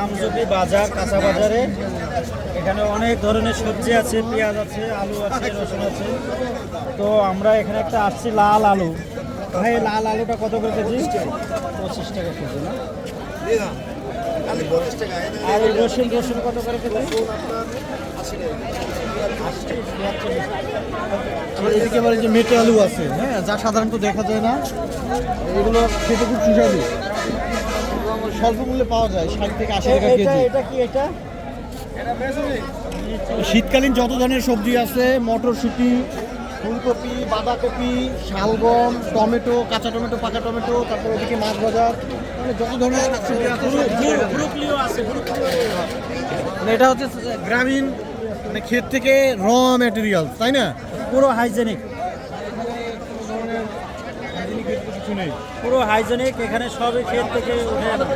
আমজুপি বাজার, কাঁচা বাজারে এখানে অনেক ধরনের সবজি আছে, পেঁয়াজ আছে, আলু আছে, রসুন আছে। তো আমরা এখানে একটা আসছি লাল আলু। ভাই লাল আলুটা কত করে কেজি? 25 টাকা কেজি না? আর এই রসুন রসুন কত করে কেজি? 80 আবার এদিকে আবার এই যে মেটে আলু আছে, হ্যাঁ, যা সাধারণত দেখা যায় না। এগুলো খেতে খুব সুস্বাদু, স্বল্প মূল্যে পাওয়া যায়, 60 থেকে 80 টাকা কেজি। এটা কি এটা? শীতকালীন যত ধরনের সবজি আছে, মটরশুঁটি, ফুলকপি, বাঁধাকপি, শালগম, টমেটো, কাঁচা টমেটো, পাকা টমেটো, তারপর ওদিকে মাছ বাজার, মানে যত ধরনের শাকসবজি আছে ব্রুকলিও আছে, মানে এটা হচ্ছে গ্রামীণ, মানে ক্ষেত থেকে র ম্যাটেরিয়াল, তাই না? পুরো হাইজেনিক, কিছু নেই। পুরো হাইজেনিক। এখানে সবই ক্ষেত থেকে উঠে আনা।